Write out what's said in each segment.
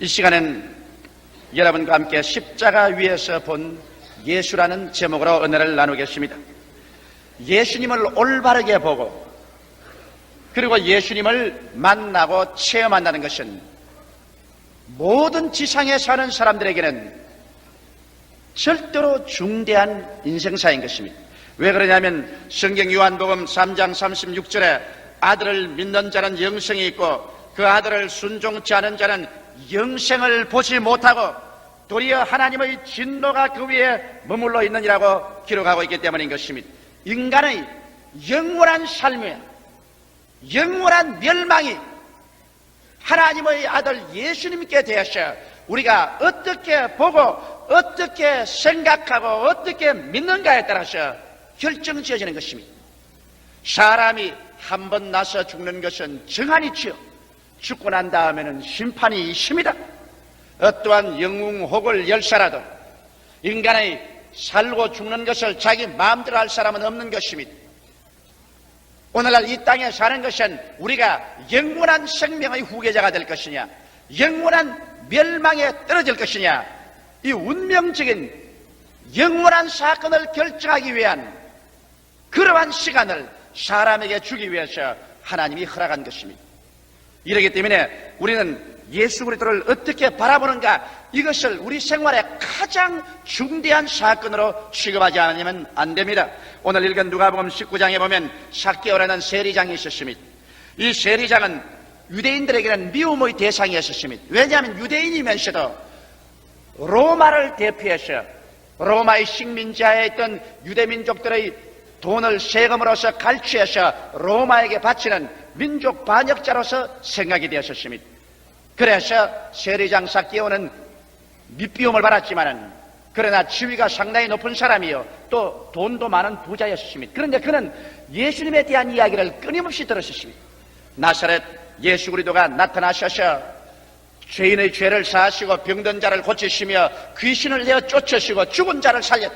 이 시간엔 여러분과 함께 십자가 위에서 본 예수라는 제목으로 은혜를 나누겠습니다. 예수님을 올바르게 보고 그리고 예수님을 만나고 체험한다는 것은 모든 지상에 사는 사람들에게는 절대로 중대한 인생사인 것입니다. 왜 그러냐면 성경 요한복음 3장 36절에 아들을 믿는 자는 영생이 있고 그 아들을 순종치 않은 자는 영생을 보지 못하고 도리어 하나님의 진노가 그 위에 머물러 있느니라고 기록하고 있기 때문인 것입니다. 인간의 영원한 삶에 영원한 멸망이 하나님의 아들 예수님께 대해서 우리가 어떻게 보고 어떻게 생각하고 어떻게 믿는가에 따라서 결정지어지는 것입니다. 사람이 한 번 나서 죽는 것은 정한이지요. 죽고 난 다음에는 심판이 있습니다. 어떠한 영웅혹을 열사라도 인간의 살고 죽는 것을 자기 마음대로 할 사람은 없는 것입니다. 오늘날 이 땅에 사는 것은 우리가 영원한 생명의 후계자가 될 것이냐 영원한 멸망에 떨어질 것이냐 이 운명적인 영원한 사건을 결정하기 위한 그러한 시간을 사람에게 주기 위해서 하나님이 허락한 것입니다. 이렇기 때문에 우리는 예수 그리스도를 어떻게 바라보는가 이것을 우리 생활의 가장 중대한 사건으로 취급하지 않으면 안 됩니다. 오늘 읽은 누가복음 19장에 보면 삭개오라는 세리장이 있었습니다. 이 세리장은 유대인들에게는 미움의 대상이었습니다. 왜냐하면 유대인이면서도 로마를 대표해서 로마의 식민지하에 있던 유대민족들의 돈을 세금으로서 갈취해서 로마에게 바치는 민족 반역자로서 생각이 되었습니다. 그래서 세리장 삭개오는 밑비움을 받았지만은 그러나 지위가 상당히 높은 사람이요 또 돈도 많은 부자였습니다. 그런데 그는 예수님에 대한 이야기를 끊임없이 들었습니다. 나사렛 예수 그리스도가 나타나셔서 죄인의 죄를 사하시고 병든 자를 고치시며 귀신을 내어 쫓으시고 죽은 자를 살렸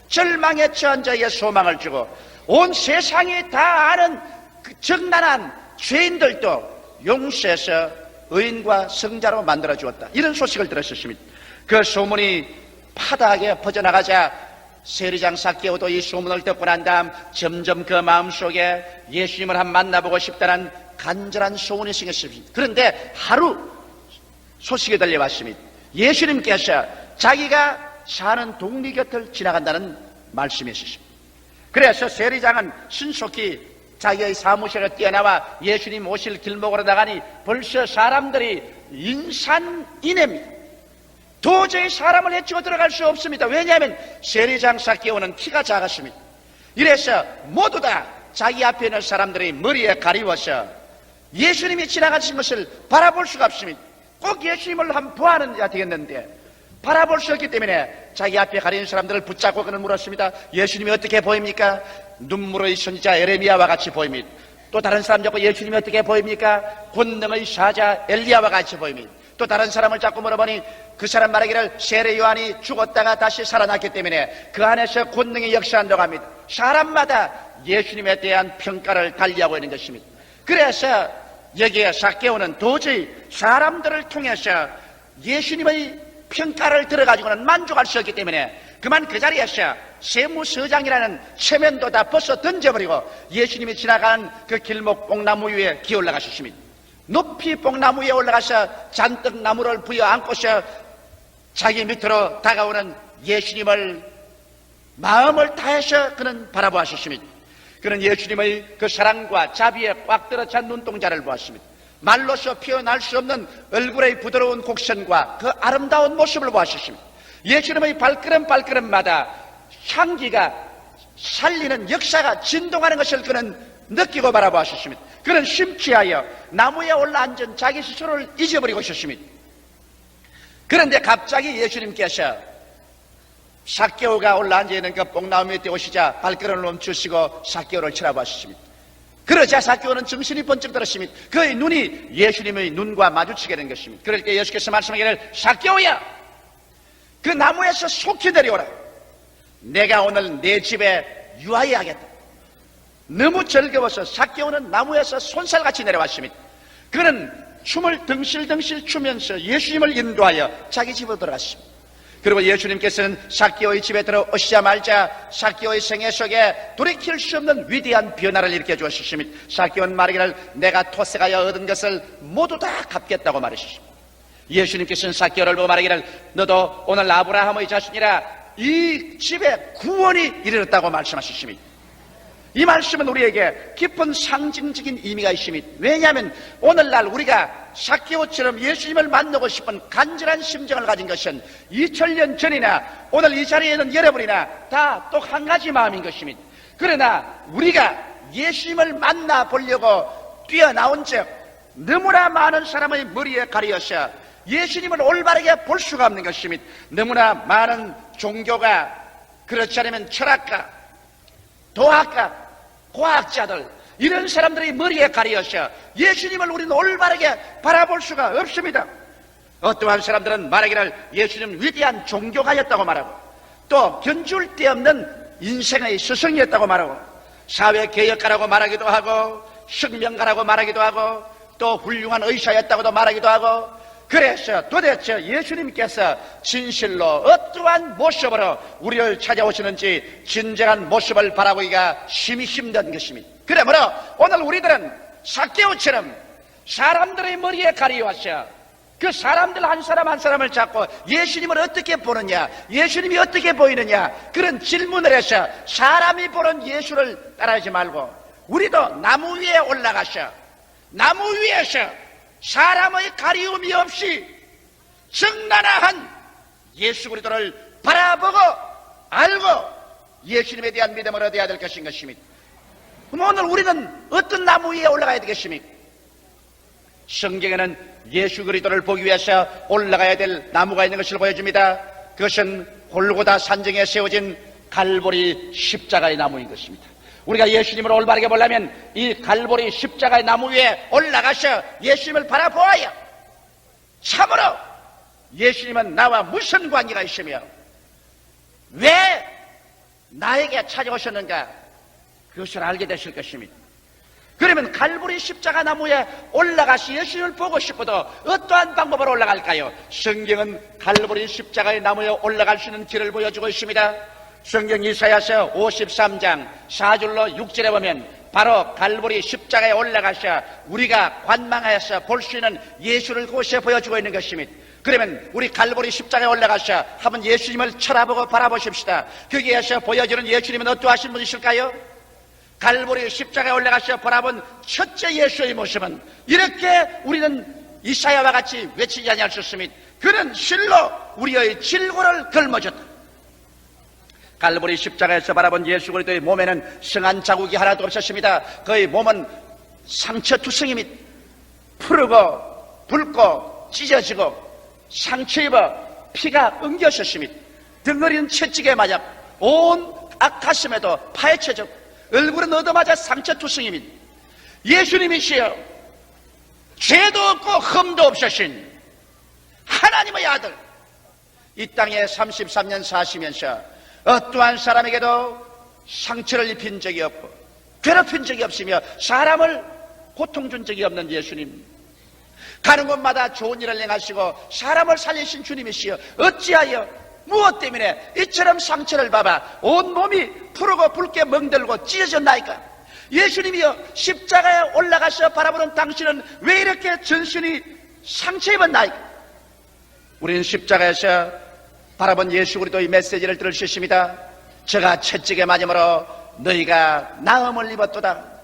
절망에 처한 자에게 소망을 주고 온 세상이 다 아는 그 적나라한 죄인들도 용서해서 의인과 성자로 만들어 주었다. 이런 소식을 들었습니다. 그 소문이 파다하게 퍼져나가자 세리장 삭개오도 이 소문을 듣고 난 다음 점점 그 마음속에 예수님을 한번 만나보고 싶다는 간절한 소원이 생겼습니다. 그런데 하루 소식이 들려왔습니다. 예수님께서 자기가 사는 동리 곁을 지나간다는 말씀이 있었습니다. 그래서 세리장은 신속히 자기의 사무실에 뛰어나와 예수님 오실 길목으로 나가니 벌써 사람들이 인산인해입니다. 도저히 사람을 해치고 들어갈 수 없습니다. 왜냐하면 세리장 삭개오는 키가 작았습니다. 이래서 모두 다 자기 앞에 있는 사람들이 머리에 가리워서 예수님이 지나가신 것을 바라볼 수가 없습니다. 꼭 예수님을 한번 보아는 야 되겠는데 바라볼 수 없기 때문에 자기 앞에 가리는 사람들을 붙잡고 그는 물었습니다. 예수님이 어떻게 보입니까? 눈물의 선지자 에레미야와 같이 보입니다. 또 다른 사람 잡고 예수님이 어떻게 보입니까? 권능의 사자 엘리야와 같이 보입니다. 또 다른 사람을 자꾸 물어보니 그 사람 말하기를 세례 요한이 죽었다가 다시 살아났기 때문에 그 안에서 권능이 역사한다고 합니다. 사람마다 예수님에 대한 평가를 달리하고 있는 것입니다. 그래서 여기에 삭개오는 도저히 사람들을 통해서 예수님의 평가를 들어가지고는 만족할 수 없기 때문에 그만 그 자리에서 세무서장이라는 체면도 다 벗어 던져버리고 예수님이 지나가는 그 길목 뽕나무 위에 기어 올라가셨습니다. 높이 뽕나무 위에 올라가서 잔뜩 나무를 부여 안고서 자기 밑으로 다가오는 예수님을 마음을 다해서 그는 바라보았습니다. 그는 예수님의 그 사랑과 자비에 꽉 들어찬 눈동자를 보았습니다. 말로서 표현할 수 없는 얼굴의 부드러운 곡선과 그 아름다운 모습을 보았습니다. 예수님의 발걸음마다 향기가 살리는 역사가 진동하는 것을 그는 느끼고 바라보았습니다. 그는 심취하여 나무에 올라앉은 자기 스스로를 잊어버리고 있었습니다. 그런데 갑자기 예수님께서 삭개오가 올라앉아 있는 그 뽕나무에 뛰어오시자 발걸음을 멈추시고 삭개오를 쳐다보았습니다. 그러자 삭개오는 정신이 번쩍 들었습니다. 그의 눈이 예수님의 눈과 마주치게 된 것입니다. 그럴 때 예수께서 말씀하기를 삭개오야 그 나무에서 속히 내려오라. 내가 오늘 내 집에 유하여야겠다. 너무 즐거워서 삭개오는 나무에서 손살같이 내려왔습니다. 그는 춤을 덩실덩실 추면서 예수님을 인도하여 자기 집으로 들어갔습니다. 그리고 예수님께서는 삭개오의 집에 들어오시자마자 삭개오의 생애 속에 돌이킬 수 없는 위대한 변화를 일으켜 주었습니다. 삭개오는 말하기를 내가 토색하여 얻은 것을 모두 다 갚겠다고 말하셨습니다. 예수님께서는 삭개오를 보고 말하기를 너도 오늘 아브라함의 자손이라 이 집에 구원이 이르렀다고 말씀하셨습니다. 이 말씀은 우리에게 깊은 상징적인 의미가 있습니다. 왜냐하면 오늘날 우리가 삭개오처럼 예수님을 만나고 싶은 간절한 심정을 가진 것은 2000년 전이나 오늘 이 자리에 있는 여러분이나 다 또 한 가지 마음인 것입니다. 그러나 우리가 예수님을 만나보려고 뛰어나온 즉 너무나 많은 사람의 머리에 가려서 예수님을 올바르게 볼 수가 없는 것입니다. 너무나 많은 종교가 그렇지 않으면 철학가, 도학가, 과학자들 이런 사람들이 머리에 가려서 예수님을 우리는 올바르게 바라볼 수가 없습니다. 어떠한 사람들은 말하기를 예수님은 위대한 종교가였다고 말하고 또 견줄 데 없는 인생의 스승이었다고 말하고 사회개혁가라고 말하기도 하고 혁명가라고 말하기도 하고 또 훌륭한 의사였다고도 말하기도 하고 그래서 도대체 예수님께서 진실로 어떠한 모습으로 우리를 찾아오시는지 진정한 모습을 바라보기가 심히 힘든 것입니다. 그러므로 오늘 우리들은 삭개오처럼 사람들의 머리에 가리워서 그 사람들 한 사람 한 사람을 잡고 예수님을 어떻게 보느냐, 예수님이 어떻게 보이느냐 그런 질문을 해서 사람이 보는 예수를 따라하지 말고 우리도 나무 위에 올라가서 나무 위에서 사람의 가리움이 없이 적나라한 예수 그리스도를 바라보고 알고 예수님에 대한 믿음을 얻어야 될 것인 것입니다. 그럼 오늘 우리는 어떤 나무 위에 올라가야 되겠습니까? 성경에는 예수 그리스도를 보기 위해서 올라가야 될 나무가 있는 것을 보여줍니다. 그것은 골고다 산정에 세워진 갈보리 십자가의 나무인 것입니다. 우리가 예수님을 올바르게 보려면 이 갈보리 십자가의 나무 위에 올라가서 예수님을 바라보아야 참으로 예수님은 나와 무슨 관계가 있으며 왜 나에게 찾아오셨는가 그것을 알게 되실 것입니다. 그러면 갈보리 십자가 나무에 올라가서 예수님을 보고 싶어도 어떠한 방법으로 올라갈까요? 성경은 갈보리 십자가의 나무에 올라갈 수 있는 길을 보여주고 있습니다. 성경 이사야서 53장 4절로 6절에 보면 바로 갈보리 십자가에 올라가서 우리가 관망하여서 볼 수 있는 예수를 그곳에 보여주고 있는 것입니다. 그러면 우리 갈보리 십자가에 올라가서 한번 예수님을 쳐다보고 바라보십시다. 거기에서 보여주는 예수님은 어떠하신 분이실까요? 갈보리 십자가에 올라가서 바라본 첫째 예수의 모습은 이렇게 우리는 이사야와 같이 외치지 아니할 수 있습니다. 그는 실로 우리의 질고를 걸머졌다. 갈보리 십자가에서 바라본 예수 그리스도의 몸에는 성한 자국이 하나도 없었습니다. 그의 몸은 상처투성입니다. 푸르고 붉고 찢어지고 상처 입어 피가 엉겼었습니다. 덩어리는 채찍에 맞아 온 가슴에도 파헤쳐져 얼굴은 얻어맞아 상처투성입니다. 예수님이시여 죄도 없고 흠도 없으신 하나님의 아들 이 땅에 33년 사시면서 어떠한 사람에게도 상처를 입힌 적이 없고 괴롭힌 적이 없으며 사람을 고통 준 적이 없는 예수님, 가는 곳마다 좋은 일을 행하시고 사람을 살리신 주님이시여 어찌하여 무엇 때문에 이처럼 상처를 받아 온 몸이 푸르고 붉게 멍들고 찢어졌나이까? 예수님이여 십자가에 올라가서 바라보는 당신은 왜 이렇게 전신이 상처 입었나이까? 우리는 십자가에서 바라본 예수 그리스도의 메시지를 들을 수 있습니다. 저가 채찍에 맞음으로 너희가 나음을 입었도다.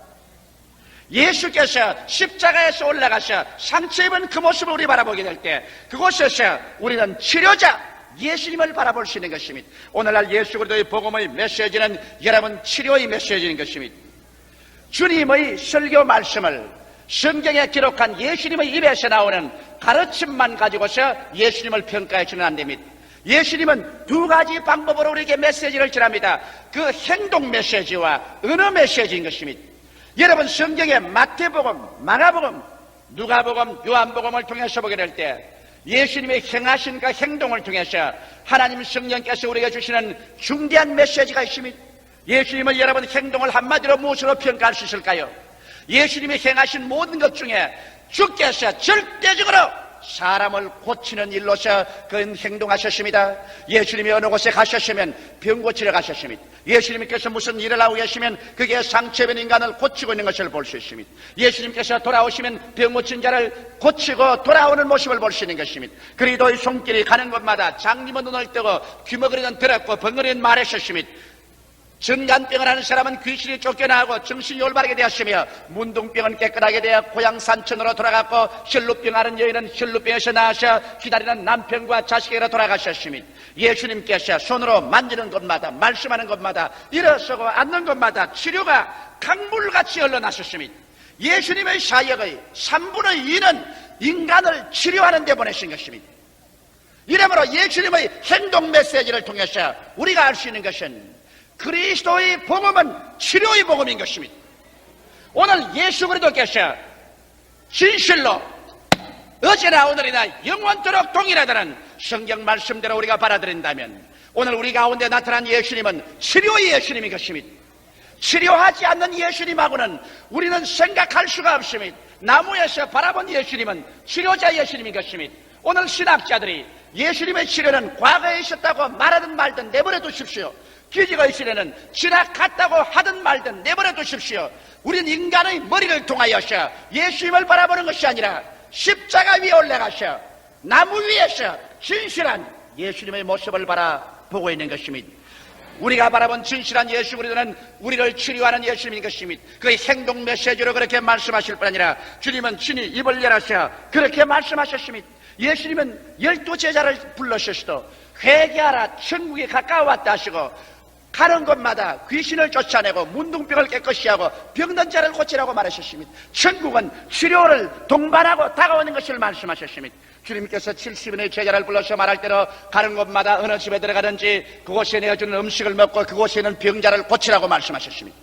예수께서 십자가에서 올라가서 상처 입은 그 모습을 우리 바라보게 될 때 그곳에서 우리는 치료자 예수님을 바라볼 수 있는 것입니다. 오늘날 예수 그리스도의 복음의 메시지는 여러분 치료의 메시지인 것입니다. 주님의 설교 말씀을 성경에 기록한 예수님의 입에서 나오는 가르침만 가지고서 예수님을 평가해서는 안 됩니다. 예수님은 두 가지 방법으로 우리에게 메시지를 전합니다. 그 행동 메시지와 언어 메시지인 것입니다. 여러분 성경의 마태복음, 마가복음, 누가복음, 요한복음을 통해서 보게 될 때 예수님의 행하신 그 행동을 통해서 하나님 성령께서 우리에게 주시는 중대한 메시지가 있습니다. 예수님은 여러분 행동을 한마디로 무엇으로 평가할 수 있을까요? 예수님이 행하신 모든 것 중에 주께서 절대적으로 사람을 고치는 일로서 그 행동하셨습니다. 예수님이 어느 곳에 가셨으면 병 고치러 가셨습니다. 예수님께서 무슨 일을 하고 계시면 그게 상처입은 인간을 고치고 있는 것을 볼 수 있습니다. 예수님께서 돌아오시면 병 고친 자를 고치고 돌아오는 모습을 볼 수 있는 것입니다. 그리도의 손길이 가는 곳마다 장님은 눈을 뜨고 귀머거리는 들었고 벙어리는 말하셨습니다. 전간병을 하는 사람은 귀신이 쫓겨나고 정신이 올바르게 되었으며 문둥병은 깨끗하게 되어 고향 산천으로 돌아갔고 혈루병 하는 여인은 혈루병에서 나와서 기다리는 남편과 자식에게로 돌아가셨습니다. 예수님께서 손으로 만지는 곳마다 말씀하는 곳마다 일어서고 앉는 곳마다 치료가 강물같이 흘러나셨습니다. 예수님의 사역의 3분의 2는 인간을 치료하는 데 보내신 것입니다. 이러므로 예수님의 행동 메시지를 통해서 우리가 알 수 있는 것은 그리스도의 복음은 치료의 복음인 것입니다. 오늘 예수 그리스도께서 진실로 어제나 오늘이나 영원토록 동일하다는 성경 말씀대로 우리가 받아들인다면 오늘 우리 가운데 나타난 예수님은 치료의 예수님인 것입니다. 치료하지 않는 예수님하고는 우리는 생각할 수가 없습니다. 나무에서 바라본 예수님은 치료자 예수님인 것입니다. 오늘 신학자들이 예수님의 치료는 과거에 있었다고 말하든 말든 내버려 두십시오. 기적의 시대는 지나갔다고 하든 말든 내버려 두십시오. 우린 인간의 머리를 통하여서 예수님을 바라보는 것이 아니라 십자가 위에 올라가서 나무 위에서 진실한 예수님의 모습을 바라보고 있는 것입니다. 우리가 바라본 진실한 예수 그리스도는 우리를 치료하는 예수님인 것입니다. 그의 행동 메시지로 그렇게 말씀하실 뿐 아니라 주님은 친히 입을 열어서 그렇게 말씀하셨습니다. 예수님은 12제자를 불러주시도 회개하라 천국이 가까워왔다 하시고 가는 곳마다 귀신을 쫓아내고 문둥병을 깨끗이 하고 병든 자를 고치라고 말하셨습니다. 천국은 치료를 동반하고 다가오는 것을 말씀하셨습니다. 주님께서 70인의 제자를 불러서 말할 때로 가는 곳마다 어느 집에 들어가든지 그곳에 내어주는 음식을 먹고 그곳에 있는 병자를 고치라고 말씀하셨습니다.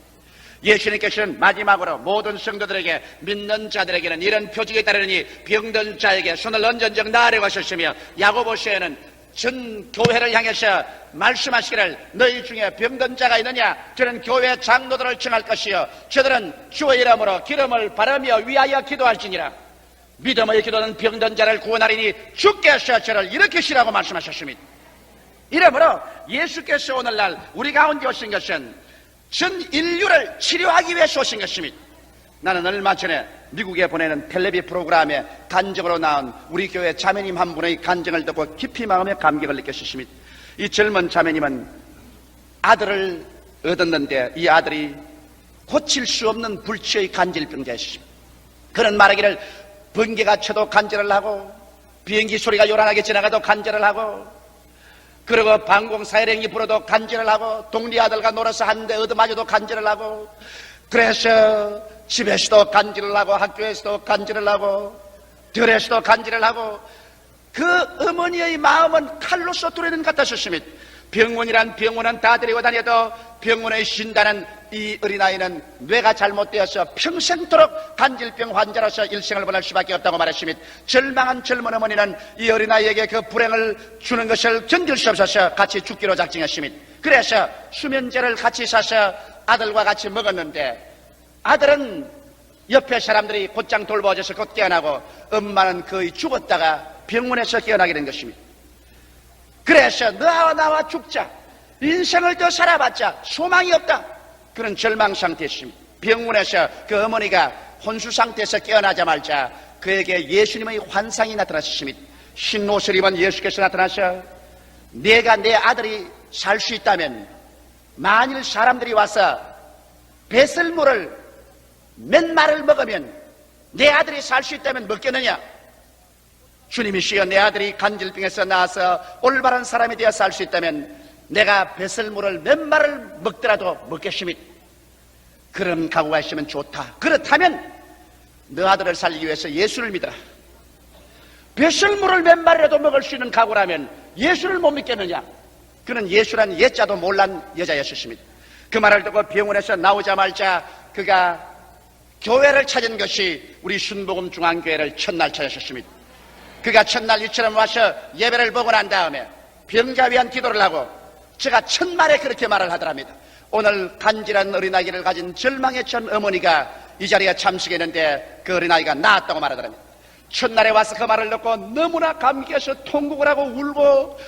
예수님께서는 마지막으로 모든 성도들에게 믿는 자들에게는 이런 표징이 따르니 병든 자에게 손을 얹은 나으려고 하셨으며 야고보서에는 전 교회를 향해서 말씀하시기를 너희 중에 병든 자가 있느냐 저는 교회 장로들을 청할 것이요 저들은 주의 이름으로 기름을 바르며 위하여 기도할지니라. 믿음의 기도는 병든 자를 구원하리니 주께서 저를 일으키시라고 말씀하셨습니다. 이러므로 예수께서 오늘날 우리 가운데 오신 것은 전 인류를 치료하기 위해서 오신 것입니다. 나는 얼마 전에 미국에 보내는 텔레비 프로그램에 간증으로 나온 우리 교회 자매님 한 분의 간증을 듣고 깊이 마음에 감격을 느꼈습니다. 이 젊은 자매님은 아들을 얻었는데 이 아들이 고칠 수 없는 불치의 간질병자였습니다. 그는 말하기를 번개가 쳐도 간절을 하고 비행기 소리가 요란하게 지나가도 간절을 하고 그리고 방공 사이렌이 불어도 간절을 하고 동리 아들과 놀아서 하는데 얻어맞아도 간절을 하고 그래서 집에서도 간질을 하고 학교에서도 간질을 하고 들에서도 간질을 하고 그 어머니의 마음은 칼로서 뚫리는 것 같았습니다. 병원이란 병원은 다 데리고 다녀도 병원의 신다는 이 어린아이는 뇌가 잘못되어서 평생토록 간질병 환자로서 일생을 보낼 수밖에 없다고 말했습니다. 절망한 젊은 어머니는 이 어린아이에게 그 불행을 주는 것을 견딜 수 없어서 같이 죽기로 작정했습니다. 그래서 수면제를 같이 사서 아들과 같이 먹었는데 아들은 옆에 사람들이 곧장 돌보아줘서 곧 깨어나고 엄마는 거의 죽었다가 병원에서 깨어나게 된 것입니다. 그래서 너와 나와 죽자 인생을 더 살아봤자 소망이 없다 그런 절망 상태였습니다. 병원에서 그 어머니가 혼수 상태에서 깨어나자마자 그에게 예수님의 환상이 나타났습니다. 흰 옷을 입은 예수께서 나타나셔 내가 내 아들이 살 수 있다면 만일 사람들이 와서 배설물을 몇 말을 먹으면 내 아들이 살 수 있다면 먹겠느냐? 주님이시여 내 아들이 간질병에서 나와서 올바른 사람이 되어 살 수 있다면 내가 배설물을 몇 말을 먹더라도 먹겠습니다. 그런 각오가 있으면 좋다. 그렇다면 너 아들을 살리기 위해서 예수를 믿어라. 배설물을 몇 말이라도 먹을 수 있는 각오라면 예수를 못 믿겠느냐? 그는 예수란 예자도 몰란 여자였습니다. 그 말을 듣고 병원에서 나오자마자 그가 교회를 찾은 것이 우리 순복음 중앙교회를 첫날 찾으셨습니다. 그가 첫날 이처럼 와서 예배를 보고 난 다음에 병자 위한 기도를 하고 제가 첫말에 그렇게 말을 하더랍니다. 오늘 간질한 어린아이를 가진 절망에 찬 어머니가 이 자리에 참석했는데 그 어린아이가 나았다고 말하더랍니다. 첫날에 와서 그 말을 듣고 너무나 감격해서 통곡을 하고 울고,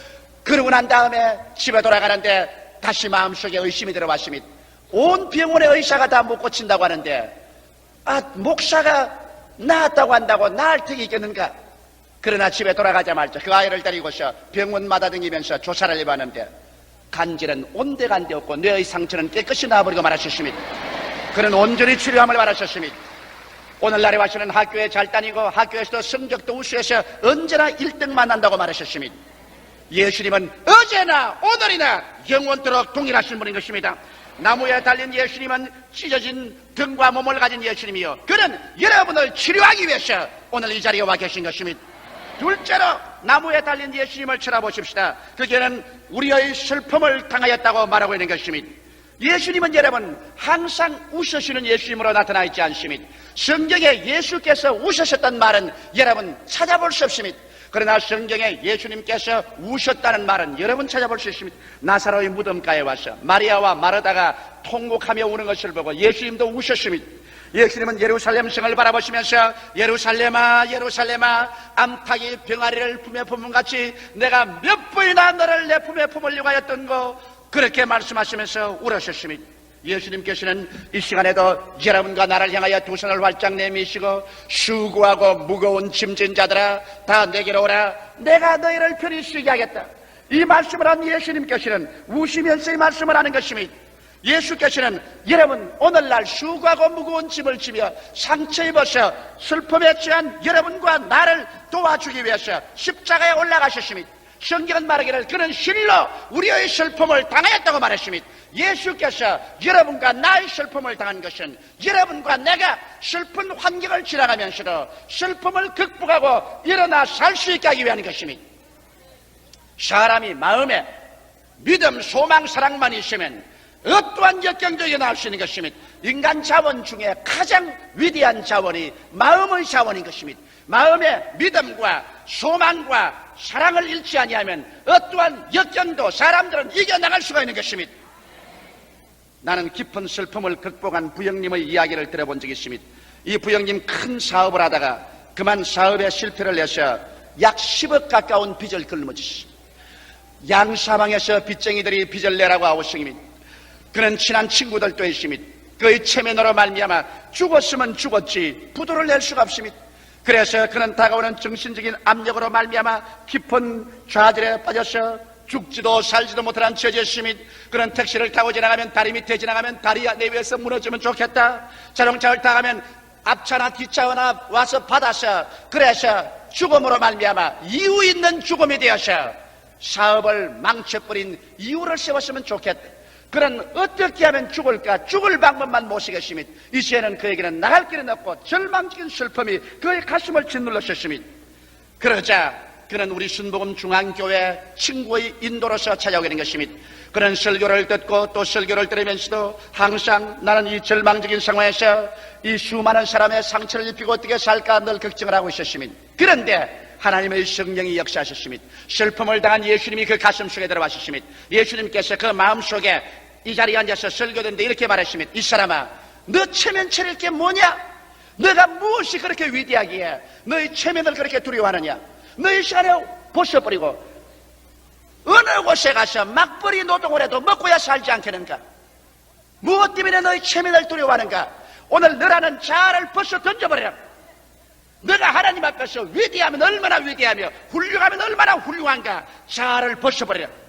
그러고 난 다음에 집에 돌아가는데 다시 마음속에 의심이 들어왔습니다. 온 병원의 의사가 다 못 고친다고 하는데 목사가 나았다고 한다고 나을 턱이 있겠는가? 그러나 집에 돌아가자마자 그 아이를 데리고서 병원마다 다니면서 조사를 해봤는데 간질은 온데간데 없고 뇌의 상처는 깨끗이 나아버리고 말하셨습니다. 그는 온전히 치료함을 말하셨습니다. 오늘날에 와서는 학교에 잘 다니고 학교에서도 성적도 우수해서 언제나 1등만 한다고 말하셨습니다. 예수님은 어제나 오늘이나 영원토록 동일하신 분인 것입니다. 나무에 달린 예수님은 찢어진 등과 몸을 가진 예수님이요, 그는 여러분을 치료하기 위해서 오늘 이 자리에 와 계신 것입니다. 둘째로 나무에 달린 예수님을 쳐다보십시다. 그게는 우리의 슬픔을 당하였다고 말하고 있는 것입니다. 예수님은 여러분 항상 웃으시는 예수님으로 나타나 있지 않습니다. 성경에 예수께서 웃으셨단 말은 여러분 찾아볼 수 없습니다. 그러나 성경에 예수님께서 우셨다는 말은 여러분 찾아볼 수 있습니다. 나사로의 무덤가에 와서 마리아와 마르다가 통곡하며 우는 것을 보고 예수님도 우셨습니다. 예수님은 예루살렘 성을 바라보시면서 예루살렘아 예루살렘아 암탉이 병아리를 품에 품은 같이 내가 몇 번이나 너를 내 품에 품으려고 하였던고, 그렇게 말씀하시면서 울으셨습니다. 예수님께서는 이 시간에도 여러분과 나를 향하여 두 손을 활짝 내미시고 수고하고 무거운 짐진 자들아 다 내게로 오라, 내가 너희를 편히 쉬게 하겠다, 이 말씀을 한 예수님께서는 우시면서 이 말씀을 하는 것입니다. 예수께서는 여러분 오늘날 수고하고 무거운 짐을 지며 상처 입어서 슬픔에 처한 여러분과 나를 도와주기 위해서 십자가에 올라가셨습니다. 성경은 말하기를 그는 실로 우리의 슬픔을 당하였다고 말했습니다. 예수께서 여러분과 나의 슬픔을 당한 것은 여러분과 내가 슬픈 환경을 지나가면서도 슬픔을 극복하고 일어나 살 수 있게 하기 위한 것입니다. 사람이 마음에 믿음, 소망, 사랑만 있으면 어떠한 역경도 일어날 수 있는 것입니다. 인간 자원 중에 가장 위대한 자원이 마음의 자원인 것입니다. 마음에 믿음과 소망과 사랑을 잃지 아니하면 어떠한 역경도 사람들은 이겨나갈 수가 있는 것입니다. 나는 깊은 슬픔을 극복한 부형님의 이야기를 들어본 적이 있습니다. 이 부형님 큰 사업을 하다가 그만 사업에 실패를 해서 약 10억 가까운 빚을 짊어지셨습니다. 양사방에서 빚쟁이들이 빚을 내라고 아우성입니다. 그는 친한 친구들도 있습니다. 그의 체면으로 말미암아 죽었으면 죽었지 부도를 낼 수가 없습니다. 그래서 그는 다가오는 정신적인 압력으로 말미암아 깊은 좌절에 빠져서 죽지도 살지도 못하는 처지였습니다. 그는 택시를 타고 지나가면 다리 밑에 지나가면 다리 내위에서 무너지면 좋겠다, 자동차를 타가면 앞차나 뒷차나 와서 받아서, 그래서 죽음으로 말미암아 이유 있는 죽음이 되어서 사업을 망쳐버린 이유를 세웠으면 좋겠다. 그는 어떻게 하면 죽을까? 죽을 방법만 모시겠습니다. 이제는 그에게는 나갈 길은 없고 절망적인 슬픔이 그의 가슴을 짓눌렀습니다. 그러자 그는 우리 순복음 중앙교회 친구의 인도로서 찾아오게 된 것입니다. 그는 설교를 듣고 또 설교를 들으면서도 항상 나는 이 절망적인 상황에서 이 수많은 사람의 상처를 입히고 어떻게 살까 늘 걱정을 하고 있었습니다. 그런데 하나님의 성령이 역사하셨습니다. 슬픔을 당한 예수님이 그 가슴 속에 들어왔습니다. 예수님께서 그 마음속에 이 자리에 앉아서 설교했는데 이렇게 말했습니다. 이 사람아, 너 체면 차릴 게 뭐냐? 너가 무엇이 그렇게 위대하기에 너의 체면을 그렇게 두려워하느냐? 너희 시간에 벗어버리고 어느 곳에 가서 막벌이 노동을 해도 먹고야 살지 않겠는가? 무엇 때문에 너희 체면을 두려워하는가? 오늘 너라는 자아를 벗어 던져버려라. 너가 하나님 앞에서 위대하면 얼마나 위대하며 훌륭하면 얼마나 훌륭한가? 자아를 벗어버려라.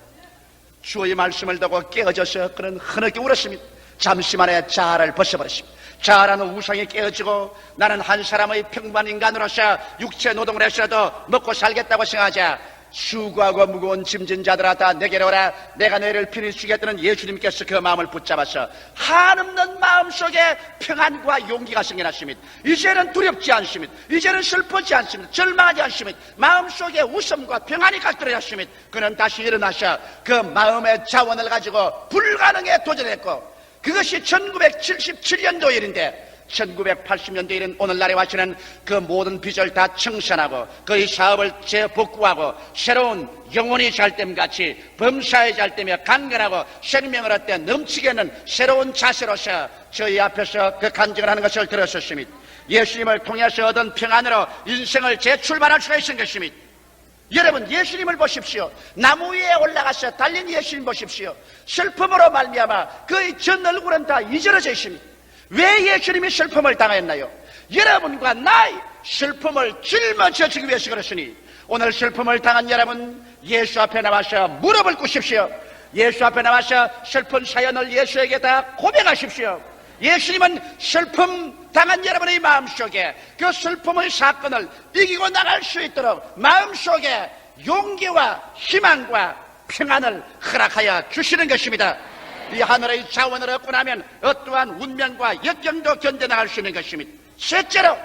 주의 말씀을 듣고 깨어져서 그는 흐느끼 울었습니다. 잠시 만에 자아를 벗어버렸습니다. 자아라는 우상이 깨어지고 나는 한 사람의 평범한 인간으로서 육체 노동을 해서라도 먹고 살겠다고 생각하자 수고하고 무거운 짐진 자들아 다 내게로 오라, 내가 너희를 편히 쉬겠다는 예수님께서 그 마음을 붙잡아서 한없는 마음속에 평안과 용기가 생겨났습니다. 이제는 두렵지 않습니다. 이제는 슬프지 않습니다. 절망하지 않습니다. 마음속에 웃음과 평안이 깎들어졌습니다. 그는 다시 일어나서 그 마음의 자원을 가지고 불가능에 도전했고, 그것이 1977년도 일인데 1980년대에 이른 오늘날에 와서는 그 모든 빚을 다 청산하고 그의 사업을 재복구하고 새로운 영혼이 잘됨같이 범사에 잘되며 강건하고 생명을 얻되 넘치게 하는 새로운 자세로서 저희 앞에서 그 간증을 하는 것을 들었었습니다. 예수님을 통해서 얻은 평안으로 인생을 재출발할 수가 있는 것입니다. 여러분, 예수님을 보십시오. 나무 위에 올라가서 달린 예수님 보십시오. 슬픔으로 말미암아 그의 전 얼굴은 다 이절어져 있습니다. 왜 예수님이 슬픔을 당했나요? 여러분과 나의 슬픔을 짊어져 주기 위해서 그렇으니 오늘 슬픔을 당한 여러분, 예수 앞에 나와서 무릎을 꿇으십시오. 예수 앞에 나와서 슬픈 사연을 예수에게 다 고백하십시오. 예수님은 슬픔 당한 여러분의 마음속에 그 슬픔의 사건을 이기고 나갈 수 있도록 마음속에 용기와 희망과 평안을 허락하여 주시는 것입니다. 이 하늘의 자원을 얻고 나면 어떠한 운명과 역경도 견뎌나갈 수 있는 것입니다. 셋째로,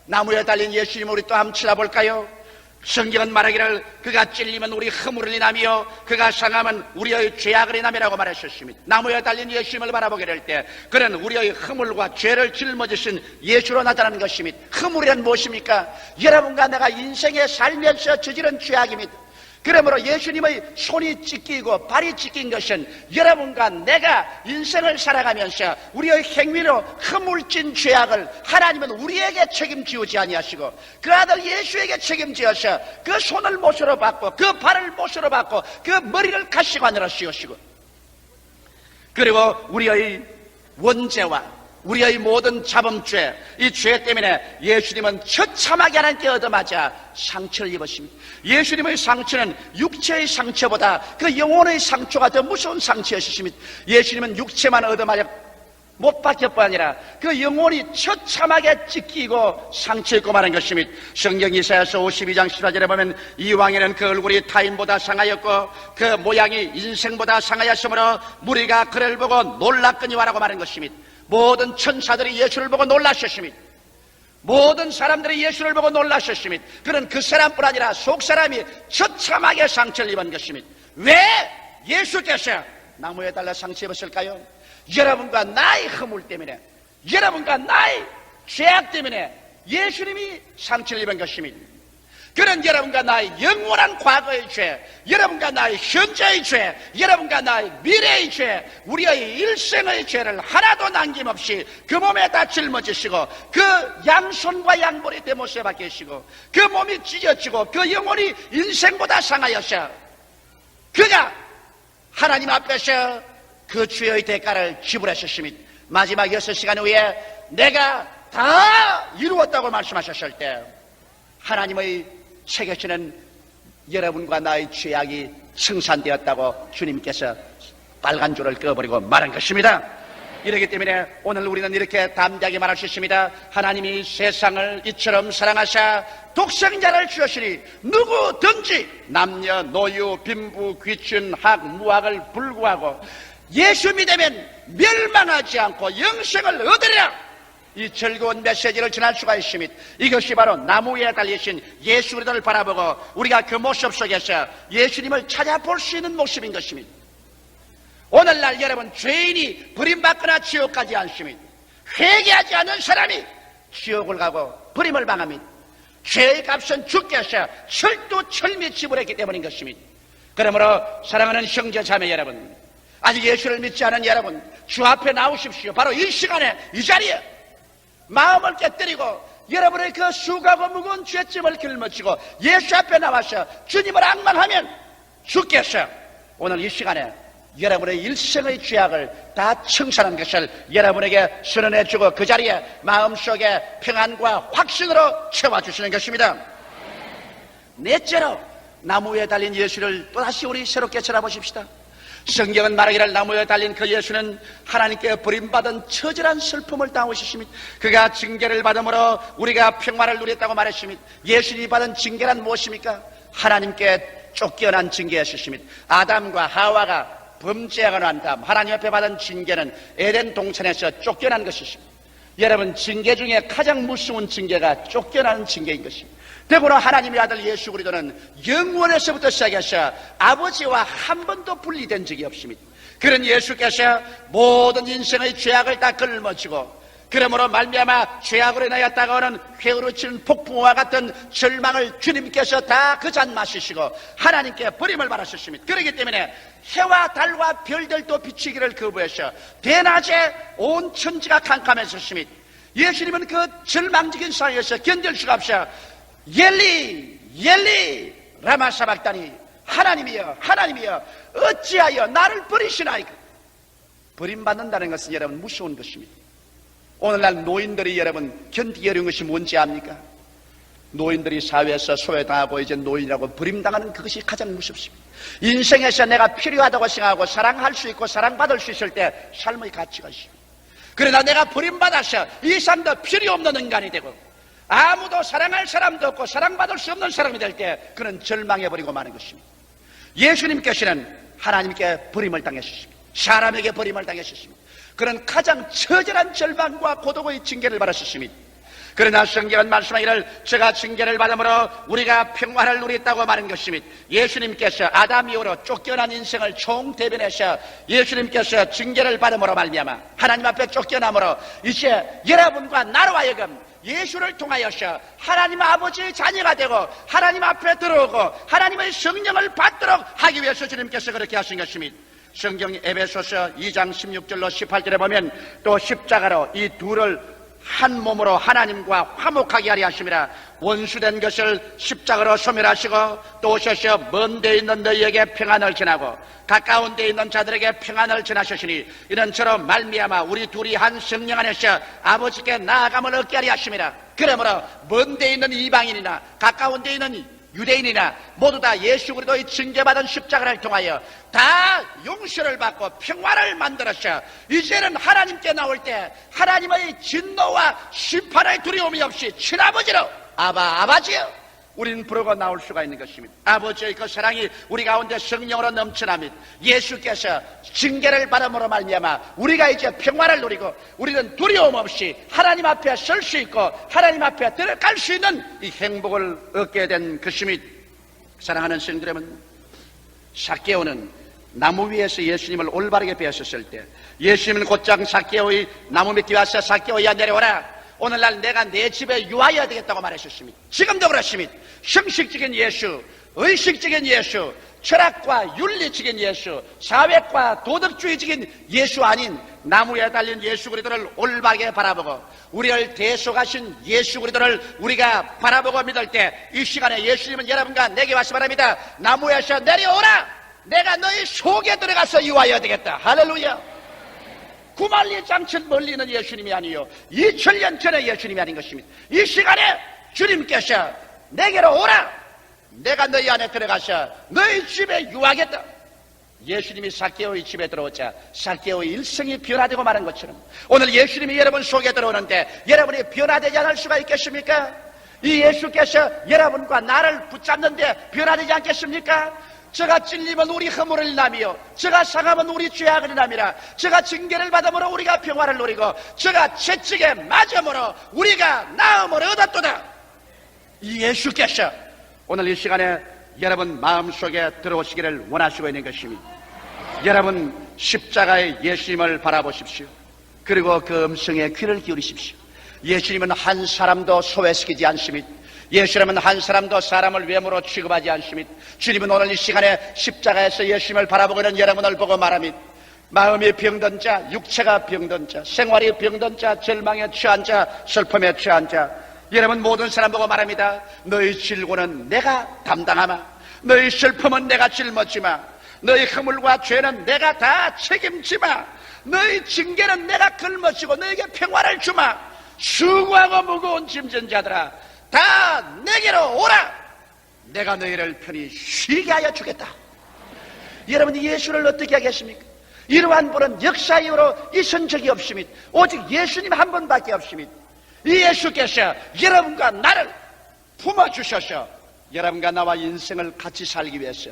나무에 달린 예수님 우리 또 한번 쳐다볼까요? 성경은 말하기를 그가 찔리면 우리 허물을 인하며 그가 상하면 우리의 죄악을 인하며라고 말하셨습니다. 나무에 달린 예수님을 바라보게 할 때 그는 우리의 허물과 죄를 짊어지신 예수로 나타나는 것입니다. 허물이란 무엇입니까? 여러분과 내가 인생에 살면서 저지른 죄악입니다. 그러므로 예수님의 손이 찢기고 발이 찢긴 것은 여러분과 내가 인생을 살아가면서 우리의 행위로 허물진 죄악을 하나님은 우리에게 책임지우지 아니하시고 그 아들 예수에게 책임지어서 그 손을 못으로 받고 그 발을 못으로 받고 그 머리를 가시관으로 씌우시고 그리고 우리의 원죄와 우리의 모든 자범죄, 이 죄 때문에 예수님은 처참하게 하나님께 얻어맞아 상처를 입으십니다. 예수님의 상처는 육체의 상처보다 그 영혼의 상처가 더 무서운 상처였습니다. 예수님은 육체만 얻어맞아 못 박힐 뿐 아니라 그 영혼이 처참하게 찢기고 상처 입고 마는 것입니다. 성경 이사야서 52장 14절에 보면 이 왕에는 그 얼굴이 타인보다 상하였고 그 모양이 인생보다 상하였으므로 무리가 그를 보고 놀랐거니와라고 말한 것입니다. 모든 천사들이 예수를 보고 놀라셨습니다. 모든 사람들이 예수를 보고 놀라셨습니다. 그는 그 사람뿐 아니라 속사람이 처참하게 상처를 입은 것입니다. 왜 예수께서 나무에 달라 상처 입었을까요? 여러분과 나의 허물 때문에, 여러분과 나의 죄악 때문에 예수님이 상처를 입은 것입니다. 그는 여러분과 나의 영원한 과거의 죄, 여러분과 나의 현재의 죄, 여러분과 나의 미래의 죄, 우리의 일생의 죄를 하나도 남김없이 그 몸에 다 짊어지시고 그 양손과 양머리 대못에 박히시고 그 몸이 찢어지고 그 영혼이 인생보다 상하여서 그가 하나님 앞에서 그 죄의 대가를 지불하셨습니다. 마지막 6시간 후에 내가 다 이루었다고 말씀하셨을 때 하나님의 책에서는 여러분과 나의 죄악이 청산되었다고 주님께서 빨간 줄을 꺼버리고 말한 것입니다. 이렇기 때문에 오늘 우리는 이렇게 담대하게 말할 수 있습니다. 하나님이 세상을 이처럼 사랑하사 독생자를 주셨으니 누구든지 남녀 노유 빈부 귀춘 학 무학을 불구하고 예수 믿으면 멸망하지 않고 영생을 얻으리라. 이 즐거운 메시지를 전할 수가 있습니다. 이것이 바로 나무 위에 달리신 예수 그리스도를 바라보고 우리가 그 모습 속에서 예수님을 찾아볼 수 있는 모습인 것입니다. 오늘날 여러분, 죄인이 버림받거나 지옥 가지 않습니다. 회개하지 않는 사람이 지옥을 가고 버림을 당합니다. 죄의 값은 주께서 철두철미 지불했기 때문인 것입니다. 그러므로 사랑하는 형제 자매 여러분, 아직 예수를 믿지 않은 여러분, 주 앞에 나오십시오. 바로 이 시간에 이 자리에 마음을 깨뜨리고 여러분의 그 수고하고 무거운 죄짐을 짊어지고 예수 앞에 나와서 주님을 앙망하면 주께서 오늘 이 시간에 여러분의 일생의 죄악을 다 청산한 것을 여러분에게 선언해주고 그 자리에 마음속에 평안과 확신으로 채워주시는 것입니다. 넷째로 나무 위에 달린 예수를 또다시 우리 새롭게 쳐다보십시다. 성경은 말하기를 나무에 달린 그 예수는 하나님께 버림받은 처절한 슬픔을 당하셨습니다. 그가 징계를 받음으로 우리가 평화를 누렸다고 말했습니다. 예수님이 받은 징계란 무엇입니까? 하나님께 쫓겨난 징계였습니다. 아담과 하와가 범죄하고 난 다음 하나님 앞에 받은 징계는 에덴 동산에서 쫓겨난 것이십니다. 여러분, 징계 중에 가장 무서운 징계가 쫓겨나는 징계인 것입니다. 더불어 하나님의 아들 예수 그리스도는 영원에서부터 시작해서 아버지와 한 번도 분리된 적이 없습니다. 그런 예수께서 모든 인생의 죄악을 다 짊어지고 그러므로 말미암아 죄악으로 인하여 다가오는 회오르치는 폭풍과 같은 절망을 주님께서 다 그 잔 마시시고 하나님께 버림을 받으셨습니다. 그렇기 때문에 해와 달과 별들도 비추기를 거부하셔 대낮에 온 천지가 캄캄해졌습니다. 예수님은 그 절망적인 상황에서 견딜 수가 없어 엘리 엘리 라마 사박다니, 하나님이여 하나님이여 어찌하여 나를 버리시나이까. 버림받는다는 것은 여러분 무서운 것입니다. 오늘날 노인들이 여러분 견디기 어려운 것이 뭔지 압니까? 노인들이 사회에서 소외당하고 이제 노인이라고 버림당하는 그것이 가장 무섭습니다. 인생에서 내가 필요하다고 생각하고 사랑할 수 있고 사랑받을 수 있을 때 삶의 가치가 있습니다. 그러나 내가 버림받아서 이 삶도 필요 없는 인간이 되고 아무도 사랑할 사람도 없고 사랑받을 수 없는 사람이 될 때 그는 절망해버리고 마는 것입니다. 예수님께서는 하나님께 버림을 당하셨습니다. 사람에게 버림을 당하셨습니다. 그는 가장 처절한 절망과 고독의 징계를 받으셨습니다. 그러나 성경은 말씀하기를 제가 징계를 받음으로 우리가 평화를 누렸다고 말한 것입니다. 예수님께서 아담 이후로 쫓겨난 인생을 총대변해서 예수님께서 징계를 받음으로 말미암아 하나님 앞에 쫓겨남으로 이제 여러분과 나로 하여금 예수를 통하여서 하나님 아버지의 자녀가 되고 하나님 앞에 들어오고 하나님의 성령을 받도록 하기 위해서 주님께서 그렇게 하신 것입니다. 성경 에베소서 2장 16절로 18절에 보면 또 십자가로 이 둘을 한 몸으로 하나님과 화목하게 하려 하심이라. 원수된 것을 십자가로 소멸하시고 또 오셔서 먼 데 있는 너희에게 평안을 전하고 가까운 데 있는 자들에게 평안을 전하셨으니 이는 저로 말미암아 우리 둘이 한 성령 안에서 아버지께 나아감을 얻게 하려 하심이라. 그러므로 먼 데 있는 이방인이나 가까운 데 있는 유대인이나 모두 다 예수 그리스도의 징계받은 십자가를 통하여 다 용서를 받고 평화를 만들었어. 이제는 하나님께 나올 때 하나님의 진노와 심판의 두려움이 없이 친아버지로 아바지요 우리는 부르고 나올 수가 있는 것입니다. 아버지의 그 사랑이 우리 가운데 성령으로 넘쳐납니다. 예수께서 징계를 받음으로 말미암아 우리가 이제 평화를 누리고 우리는 두려움 없이 하나님 앞에 설 수 있고 하나님 앞에 들어갈 수 있는 이 행복을 얻게 된 것입니다. 사랑하는 성도 여러분, 삭개오는 나무 위에서 예수님을 올바르게 배웠을 때 예수님은 곧장 삭개오의 나무 밑에 와서 삭개오야 내려오라. 오늘날 내가 내 집에 유하여야 되겠다고 말하셨습니다. 지금도 그렇습니다. 형식적인 예수, 의식적인 예수, 철학과 윤리적인 예수, 사회과 도덕주의적인 예수 아닌 나무에 달린 예수 그리스도를 올바르게 바라보고 우리를 대속하신 예수 그리스도를 우리가 바라보고 믿을 때 이 시간에 예수님은 여러분과 내게 와서 말합니다. 나무에서 내려오라. 내가 너희 속에 들어가서 유하여야 되겠다. 할렐루야. 구말리 장천 멀리 있는 예수님이 아니요 2000년 전의 예수님이 아닌 것입니다. 이 시간에 주님께서 내게로 오라. 내가 너희 안에 들어가서 너희 집에 유하겠다. 예수님이 삭개오의 집에 들어오자 삭개오의 일생이 변화되고 마는 것처럼 오늘 예수님이 여러분 속에 들어오는데 여러분이 변화되지 않을 수가 있겠습니까? 이 예수께서 여러분과 나를 붙잡는데 변화되지 않겠습니까? 저가 찔리면 우리 허물을 인하며 저가 상하면 우리 죄악을 인하미라. 저가 징계를 받음으로 우리가 평화를 누리고 저가 채찍에 맞음으로 우리가 나음을 얻었도다. 이 예수께서 오늘 이 시간에 여러분 마음속에 들어오시기를 원하시고 있는 것입니다. 여러분 십자가의 예수님을 바라보십시오. 그리고 그 음성에 귀를 기울이십시오. 예수님은 한 사람도 소외시키지 않습니다. 예수님은 한 사람도 사람을 외모로 취급하지 않습니다. 주님은 오늘 이 시간에 십자가에서 예수님을 바라보고 있는 여러분을 보고 말합니다. 마음이 병든 자, 육체가 병든 자, 생활이 병든 자, 절망에 취한 자, 슬픔에 취한 자, 여러분 모든 사람 보고 말합니다. 너희 질고는 내가 담당하마. 너희 슬픔은 내가 짊어지마. 너희 허물과 죄는 내가 다 책임지마. 너희 징계는 내가 걸머지고 너에게 평화를 주마. 수고하고 무거운 짐진 자들아 다 내게로 오라. 내가 너희를 편히 쉬게 하여 주겠다. 여러분이 예수를 어떻게 하겠습니까? 이러한 분은 역사 이후로 있은 적이 없습니다. 오직 예수님 한 분밖에 없습니다. 이 예수께서 여러분과 나를 품어주셔서 여러분과 나와 인생을 같이 살기 위해서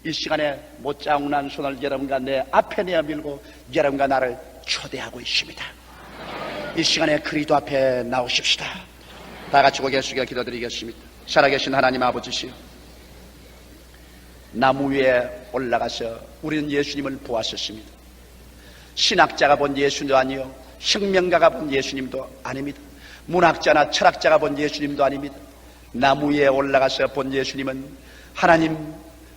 이 시간에 못자국난 손을 여러분과 내 앞에 내밀고 여러분과 나를 초대하고 있습니다. 이 시간에 그리스도 앞에 나오십시다. 다 같이 고개 숙여 기도드리겠습니다. 살아계신 하나님 아버지시여, 나무 위에 올라가서 우리는 예수님을 보았었습니다. 신학자가 본 예수도 아니요 혁명가가 본 예수님도 아닙니다. 문학자나 철학자가 본 예수님도 아닙니다. 나무 위에 올라가서 본 예수님은 하나님,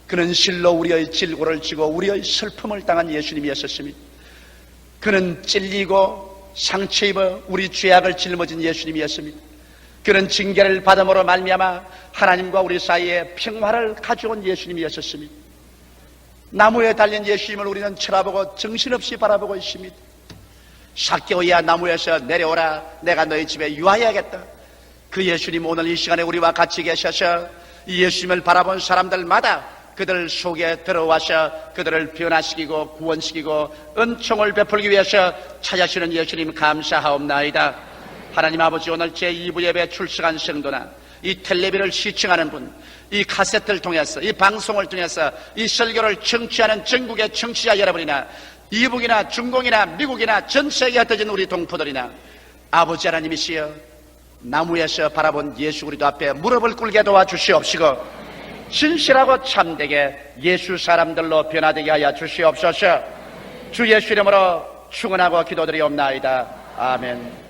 그는 실로 우리의 질고를 지고 우리의 슬픔을 당한 예수님이었습니다. 그는 찔리고 상처 입어 우리 죄악을 짊어진 예수님이었습니다. 그는 징계를 받음으로 말미암아 하나님과 우리 사이에 평화를 가져온 예수님이었습니다. 나무에 달린 예수님을 우리는 쳐다보고 정신없이 바라보고 있습니다. 삭개오야, 나무에서 내려오라, 내가 너희 집에 유하여야겠다. 그 예수님 오늘 이 시간에 우리와 같이 계셔서 이 예수님을 바라본 사람들마다 그들 속에 들어와서 그들을 변화시키고 구원시키고 은총을 베풀기 위해서 찾아주시는 예수님 감사하옵나이다. 하나님 아버지, 오늘 제2부 예배 출석한 성도나 이 텔레비를 시청하는 분, 이 카세트를 통해서, 이 방송을 통해서 이 설교를 청취하는 전국의 청취자 여러분이나 이북이나 중공이나 미국이나 전 세계에 흩어진 우리 동포들이나 아버지 하나님이시여, 나무에서 바라본 예수 그리스도 앞에 무릎을 꿇게 도와주시옵시고 진실하고 참되게 예수 사람들로 변화되게 하여 주시옵소서. 주 예수 이름으로 축원하고 기도드리옵나이다. 아멘.